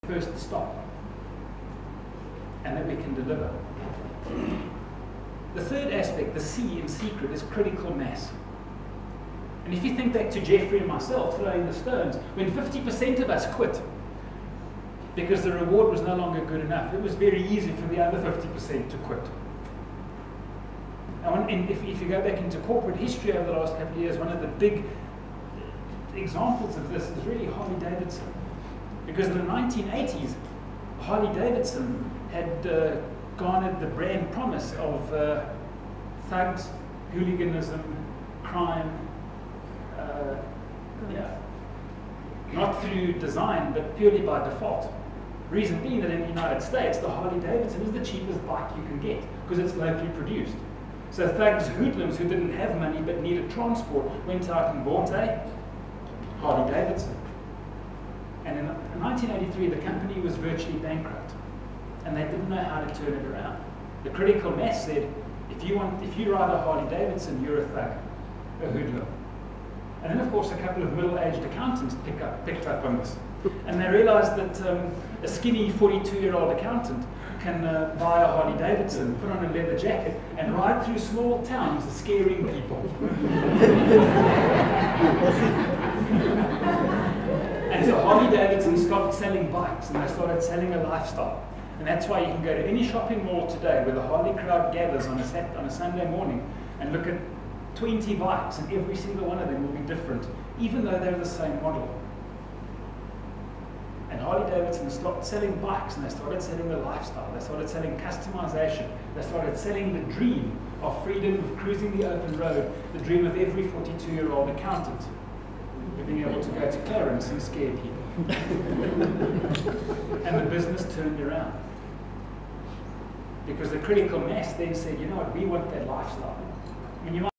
first stop, and that we can deliver. The third aspect, the C in secret, is critical mass. And if you think back to Jeffrey and myself throwing the stones, when 50% of us quit because the reward was no longer good enough, it was very easy for the other 50% to quit. And if you go back into corporate history over the last couple of years, one of the big examples of this is really Harley-Davidson. Because in the 1980s, Harley-Davidson had garnered the brand promise of thugs, hooliganism, crime, not through design, but purely by default. Reason being that in the United States, the Harley-Davidson is the cheapest bike you can get because it's locally produced. So thugs, hoodlums who didn't have money but needed transport went out and bought a Harley-Davidson. And in 1983, the company was virtually bankrupt, and they didn't know how to turn it around. The critical mass said, if you ride a Harley-Davidson, you're a thug, a hoodlum. And then, of course, a couple of middle-aged accountants picked up on this. And they realized that a skinny 42-year-old accountant can buy a Harley-Davidson, put on a leather jacket, and ride through small towns scaring people. And so Harley-Davidson stopped selling bikes, and they started selling a lifestyle. And that's why you can go to any shopping mall today where the Harley crowd gathers on a Sunday morning and look at 20 bikes, and every single one of them will be different, even though they're the same model. And Harley-Davidson stopped selling bikes, and they started selling the lifestyle. They started selling customization. They started selling the dream of freedom, of cruising the open road, the dream of every 42-year-old accountant, of being able to go to Clarence and scare people. And the business turned around. Because the critical mass then said, you know what, we want that lifestyle. I mean, you might